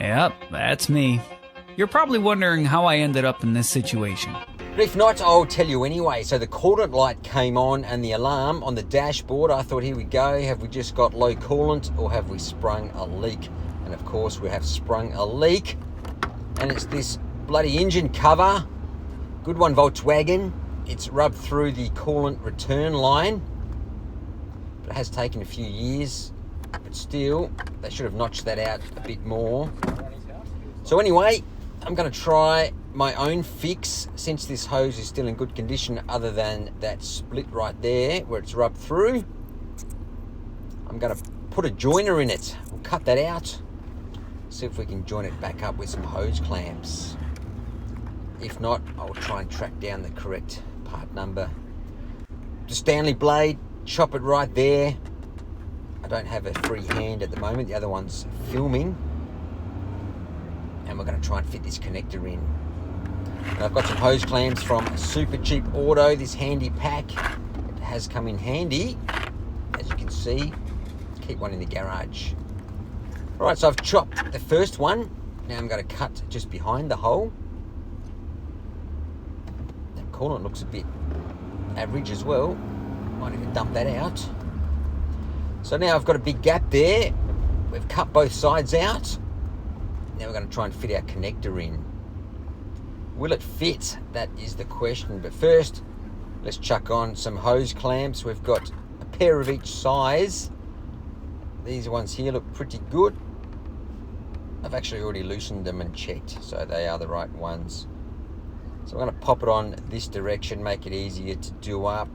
Yep, that's me. You're probably wondering how I ended up in this situation. But if not, I'll tell you anyway. So the coolant light came on and the alarm on the dashboard. I thought, here we go. Have we just got low coolant or have we sprung a leak? And of course we have sprung a leak. And it's this bloody engine cover. Good one, Volkswagen. It's rubbed through the coolant return line. But it has taken a few years. But still, they should have notched that out a bit more. So anyway, I'm going to try my own fix since this hose is still in good condition other than that split right there where it's rubbed through. I'm going to put a joiner in it. We'll cut that out. See if we can join it back up with some hose clamps. If not, I'll try and track down the correct part number. The Stanley blade, chop it right there. I don't have a free hand at the moment. The other one's filming. And we're going to try and fit this connector in. And I've got some hose clamps from Super Cheap Auto, this handy pack. It has come in handy, as you can see. Keep one in the garage. Alright, so I've chopped the first one. Now I'm going to cut just behind the hole. That coolant looks a bit average as well. Might even dump that out. So now I've got a big gap there. We've cut both sides out. Now we're going to try and fit our connector in. Will it fit? That is the question. But first, let's chuck on some hose clamps. We've got a pair of each size. These ones here look pretty good. I've actually already loosened them and checked, so they are the right ones. So I'm going to pop it on this direction, make it easier to do up.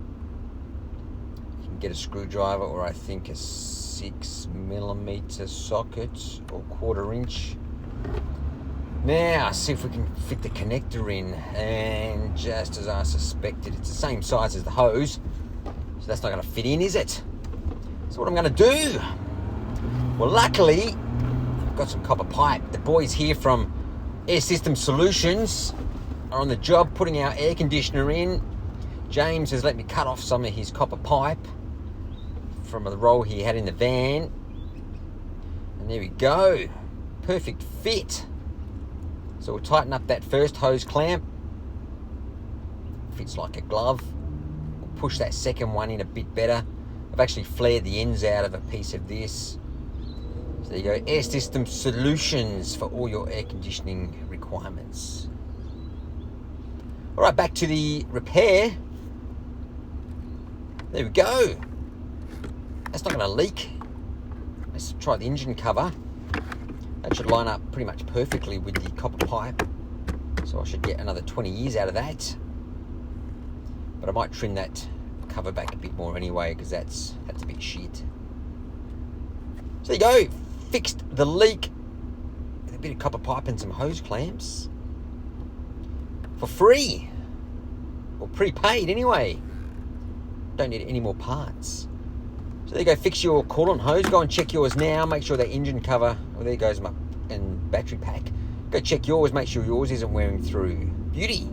You can get a screwdriver or I think a 6mm socket or 1/4 inch. Now, see if we can fit the connector in, and just as I suspected, it's the same size as the hose, so that's not going to fit in, is it? So what I'm going to do, well, luckily, I've got some copper pipe. The boys here from Air System Solutions are on the job putting our air conditioner in. James has let me cut off some of his copper pipe from the roll he had in the van, and there we go, perfect fit. So we'll tighten up that first hose clamp. Fits like a glove. We'll push that second one in a bit better. I've actually flared the ends out of a piece of this. So there you go, Air System Solutions for all your air conditioning requirements. All right, back to the repair. There we go. That's not going to leak. Let's try the engine cover. That should line up pretty much perfectly with the copper pipe. So I should get another 20 years out of that. But I might trim that cover back a bit more anyway, because that's a bit shit. So there you go. Fixed the leak with a bit of copper pipe and some hose clamps. For free. Or prepaid anyway. Don't need any more parts. So there you go, fix your coolant hose. Go and check yours now. Make sure that engine cover, well, there goes my and battery pack. Go check yours, make sure yours isn't wearing through. Beauty.